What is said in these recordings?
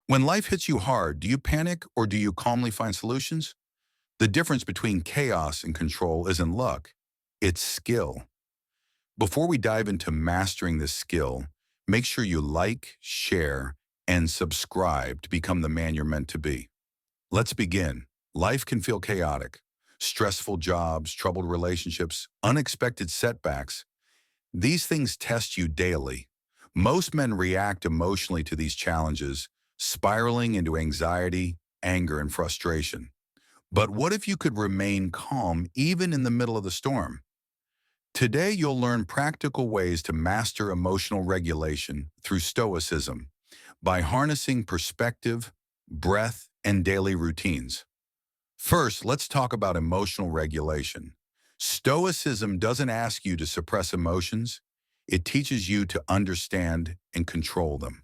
When life hits you hard, do you panic or do you calmly find solutions? The difference between chaos and control isn't luck, it's skill. Before we dive into mastering this skill, make sure you like, share, and subscribe to become the man you're meant to be. Let's begin. Life can feel chaotic. Stressful jobs, troubled relationships, unexpected setbacks. These things test you daily. Most men react emotionally to these challenges, spiraling into anxiety, anger, and frustration. But what if you could remain calm even in the middle of the storm? Today, you'll learn practical ways to master emotional regulation through Stoicism by harnessing perspective, breath, and daily routines. First, let's talk about emotional regulation. Stoicism doesn't ask you to suppress emotions, it teaches you to understand and control them.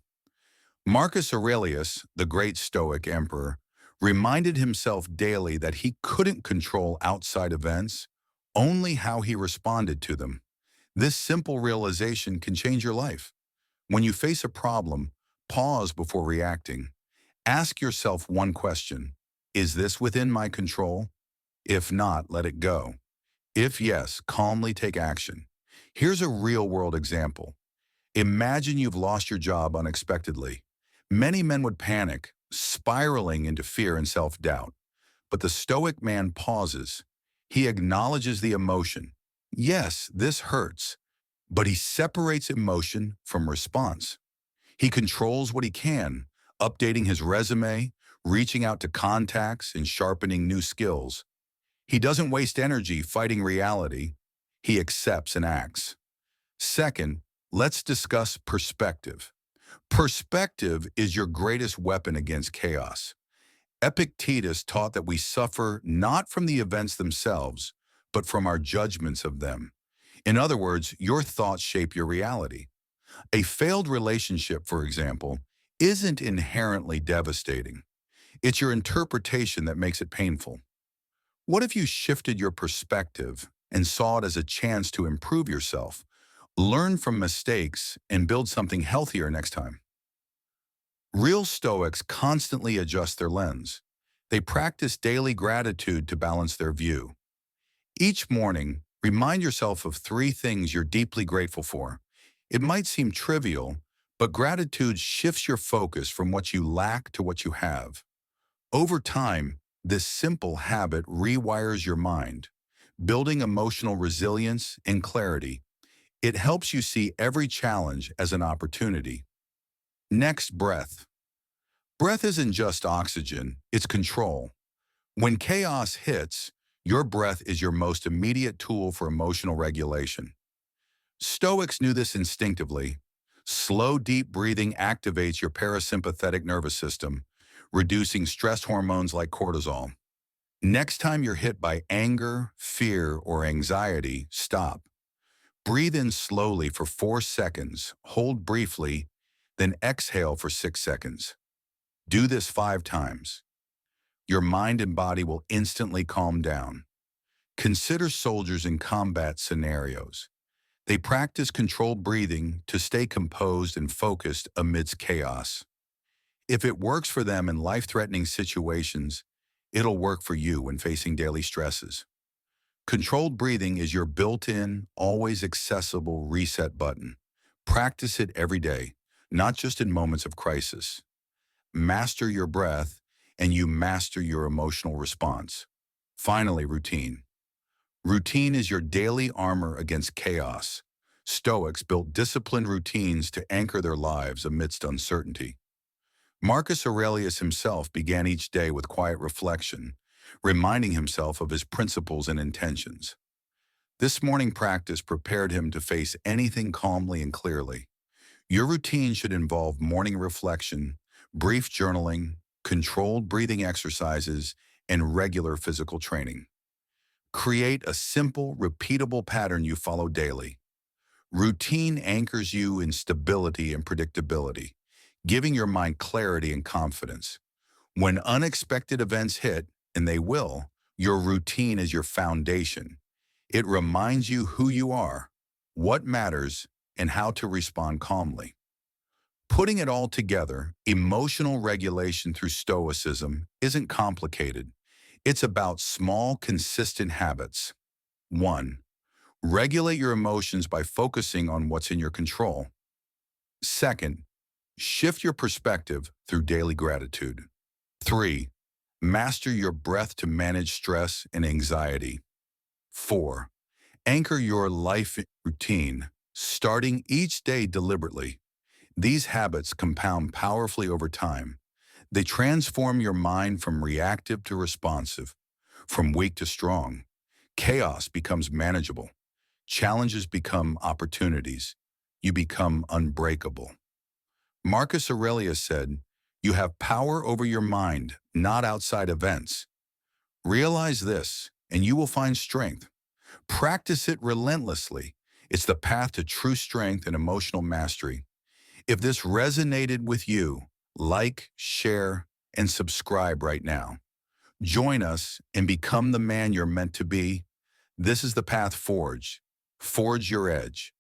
Marcus Aurelius, the great Stoic emperor, reminded himself daily that he couldn't control outside events, only how he responded to them. This simple realization can change your life. When you face a problem, pause before reacting. Ask yourself one question: is this within my control? If not, let it go. If yes, calmly take action. Here's a real-world example. Imagine you've lost your job unexpectedly. Many men would panic, spiraling into fear and self-doubt. But the Stoic man pauses. He acknowledges the emotion. Yes, this hurts, but he separates emotion from response. He controls what he can, updating his resume, reaching out to contacts, and sharpening new skills. He doesn't waste energy fighting reality. He accepts and acts. Second, let's discuss perspective. Perspective is your greatest weapon against chaos. Epictetus taught that we suffer not from the events themselves, but from our judgments of them. In other words, your thoughts shape your reality. A failed relationship, for example, isn't inherently devastating. It's your interpretation that makes it painful. What if you shifted your perspective and saw it as a chance to improve yourself, learn from mistakes, and build something healthier next time? Real Stoics constantly adjust their lens. They practice daily gratitude to balance their view. Each morning, remind yourself of three things you're deeply grateful for. It might seem trivial, but gratitude shifts your focus from what you lack to what you have. Over time, this simple habit rewires your mind, building emotional resilience and clarity. It helps you see every challenge as an opportunity. Next, breath. Breath isn't just oxygen, it's control. When chaos hits, your breath is your most immediate tool for emotional regulation. Stoics knew this instinctively. Slow, deep breathing activates your parasympathetic nervous system, reducing stress hormones like cortisol. Next time you're hit by anger, fear, or anxiety, stop. Breathe in slowly for 4 seconds, hold briefly, then exhale for 6 seconds. Do this 5 times. Your mind and body will instantly calm down. Consider soldiers in combat scenarios. They practice controlled breathing to stay composed and focused amidst chaos. If it works for them in life-threatening situations, it'll work for you when facing daily stresses. Controlled breathing is your built-in, always accessible reset button. Practice it every day, not just in moments of crisis. Master your breath, and you master your emotional response. Finally, routine. Routine is your daily armor against chaos. Stoics built disciplined routines to anchor their lives amidst uncertainty. Marcus Aurelius himself began each day with quiet reflection, reminding himself of his principles and intentions. This morning practice prepared him to face anything calmly and clearly. Your routine should involve morning reflection, brief journaling, controlled breathing exercises, and regular physical training. Create a simple, repeatable pattern you follow daily. Routine anchors you in stability and predictability, giving your mind clarity and confidence. When unexpected events hit, and they will, your routine is your foundation. It reminds you who you are, what matters, and how to respond calmly. Putting it all together, emotional regulation through Stoicism isn't complicated. It's about small, consistent habits. 1. Regulate your emotions by focusing on what's in your control. Second, shift your perspective through daily gratitude. 3. Master your breath to manage stress and anxiety. 4. Anchor your life routine, starting each day deliberately. These habits compound powerfully over time. They transform your mind from reactive to responsive, from weak to strong. Chaos becomes manageable. Challenges become opportunities. You become unbreakable. Marcus Aurelius said, "You have power over your mind, not outside events." Realize this, and you will find strength. Practice it relentlessly. It's the path to true strength and emotional mastery. If this resonated with you, like, share, and subscribe right now. Join us and become the man you're meant to be. This is the path forged. Forge your edge.